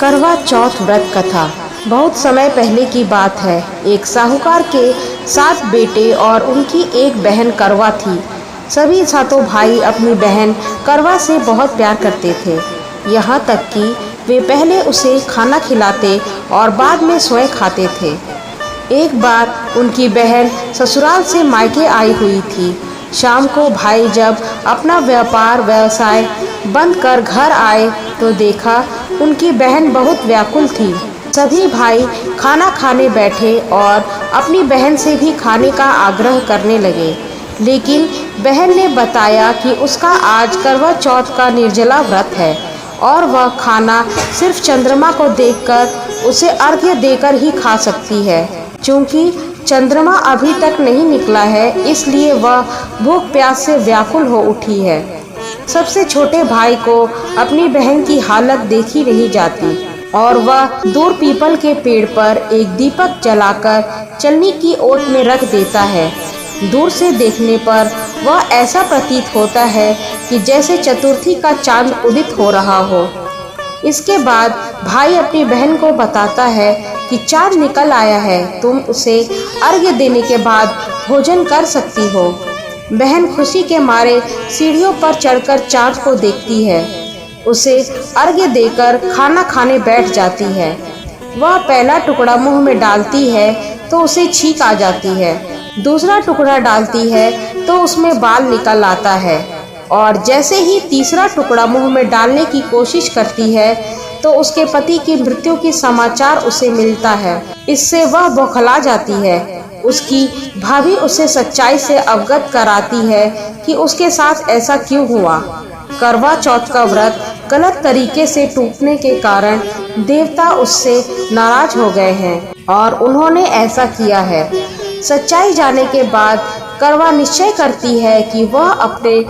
करवा चौथ व्रत कथा। बहुत समय पहले की बात है। एक साहूकार के 7 बेटे और उनकी एक बहन करवा थी। सभी सातों भाई अपनी बहन करवा से बहुत प्यार करते थे, यहाँ तक कि वे पहले उसे खाना खिलाते और बाद में स्वयं खाते थे। एक बार उनकी बहन ससुराल से मायके आई हुई थी। शाम को भाई जब अपना व्यवसाय बंद कर घर आए तो देखा उनकी बहन बहुत व्याकुल थी। सभी भाई खाना खाने बैठे और अपनी बहन से भी खाने का आग्रह करने लगे, लेकिन बहन ने बताया कि उसका आज करवा चौथ का निर्जला व्रत है और वह खाना सिर्फ चंद्रमा को देखकर उसे अर्घ्य देकर ही खा सकती है। क्योंकि चंद्रमा अभी तक नहीं निकला है, इसलिए वह भूख प्यास से व्याकुल हो उठी है। सबसे छोटे भाई को अपनी बहन की हालत देखी नहीं जाती और वह दूर पीपल के पेड़ पर एक दीपक जलाकर चलनी की ओट में रख देता है। दूर से देखने पर वह ऐसा प्रतीत होता है कि जैसे चतुर्थी का चांद उदित हो रहा हो। इसके बाद भाई अपनी बहन को बताता है कि चांद निकल आया है, तुम उसे अर्घ्य देने के बाद भोजन कर सकती हो। बहन खुशी के मारे सीढ़ियों पर चढ़कर चांद को देखती है, उसे अर्घ्य देकर खाना खाने बैठ जाती है। वह पहला टुकड़ा मुंह में डालती है तो उसे छींक आ जाती है, दूसरा टुकड़ा डालती है तो उसमें बाल निकल आता है और जैसे ही तीसरा टुकड़ा मुंह में डालने की कोशिश करती है तो उसके पति की मृत्यु की समाचार उसे मिलता है। इससे वह बौखला जाती है। उसकी भाभी उसे सच्चाई से अवगत कराती है कि उसके साथ ऐसा क्यों हुआ। करवा चौथ का व्रत गलत तरीके से टूटने के कारण देवता उससे नाराज हो गए हैं और उन्होंने ऐसा किया है। सच्चाई जाने के बाद करवा निश्चय करती है कि वह अपने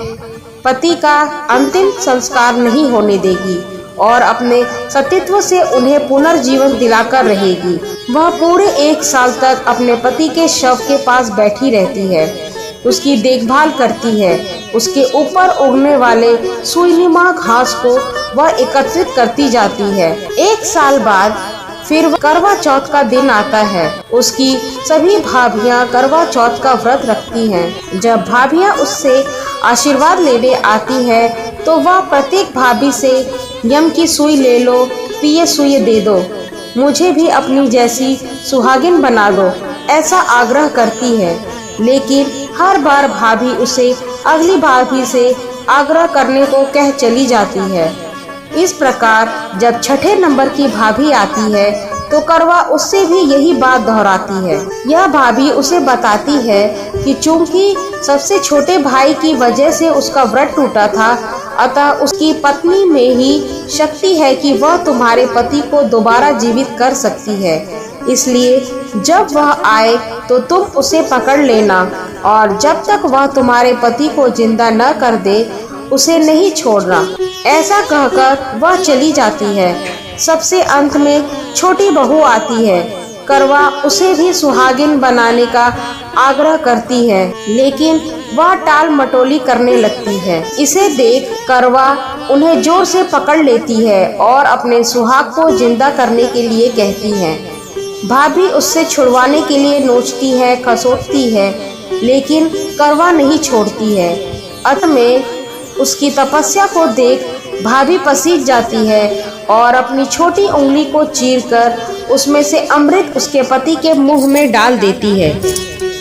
पति का अंतिम संस्कार नहीं होने देगी और अपने सतीत्व से उन्हें पुनर्जीवन दिलाकर रहेगी। वह पूरे 1 साल तक अपने पति के शव के पास बैठी रहती है, उसकी देखभाल करती है। उसके ऊपर उगने वाले सुईनुमा घास को वह एकत्रित करती जाती है। 1 साल बाद फिर करवा चौथ का दिन आता है। उसकी सभी भाभियां करवा चौथ का व्रत रखती हैं। जब भाभियां उससे आशीर्वाद लेने आती है तो वह प्रत्येक भाभी से यम की सुई ले लो, पिए सुई दे दो, मुझे भी अपनी जैसी सुहागिन बना दो, ऐसा आग्रह करती है। लेकिन हर बार भाभी उसे अगली भाभी से आग्रह करने को कह चली जाती है। इस प्रकार जब छठे नंबर की भाभी आती है तो करवा उससे भी यही बात दोहराती है। यह भाभी उसे बताती है कि चूंकि सबसे छोटे भाई की वजह से उसका व्रत टूटा था, अतः उसकी पत्नी में ही शक्ति है कि वह तुम्हारे पति को दोबारा जीवित कर सकती है। इसलिए जब वह आए तो तुम उसे पकड़ लेना और जब तक वह तुम्हारे पति को जिंदा न कर दे उसे नहीं छोड़ना। ऐसा कहकर वह चली जाती है। सबसे अंत में छोटी बहू आती है। करवा उसे भी सुहागिन बनाने का आग्रह करती है, लेकिन वह टाल मटोली करने लगती है। इसे देख करवा उन्हें जोर से पकड़ लेती है और अपने सुहाग को जिंदा करने के लिए कहती है। भाभी उससे छुड़वाने के लिए नोचती है, खसोटती है, लेकिन करवा नहीं छोड़ती है। अंत में उसकी तपस्या को देख भाभी पसीज जाती है और अपनी छोटी उंगली को चीरकर उसमें से अमृत उसके पति के मुंह में डाल देती है।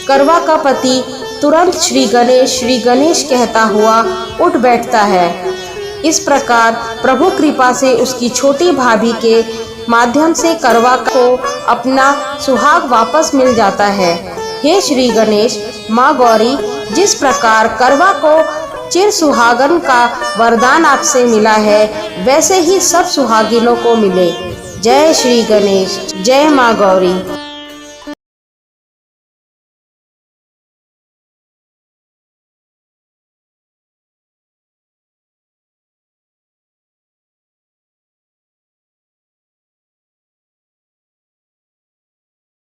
करवा का पति तुरंत श्री गणेश कहता हुआ उठ बैठता है। इस प्रकार प्रभु कृपा से उसकी छोटी भाभी के माध्यम से करवा को अपना सुहाग वापस मिल जाता है। हे श्री गणेश, माँ गौरी, जिस प्रकार करवा को चिर सुहागन का वरदान आपसे मिला है, वैसे ही सब सुहागिनों को मिले। जय श्री गणेश, जय माँ गौरी।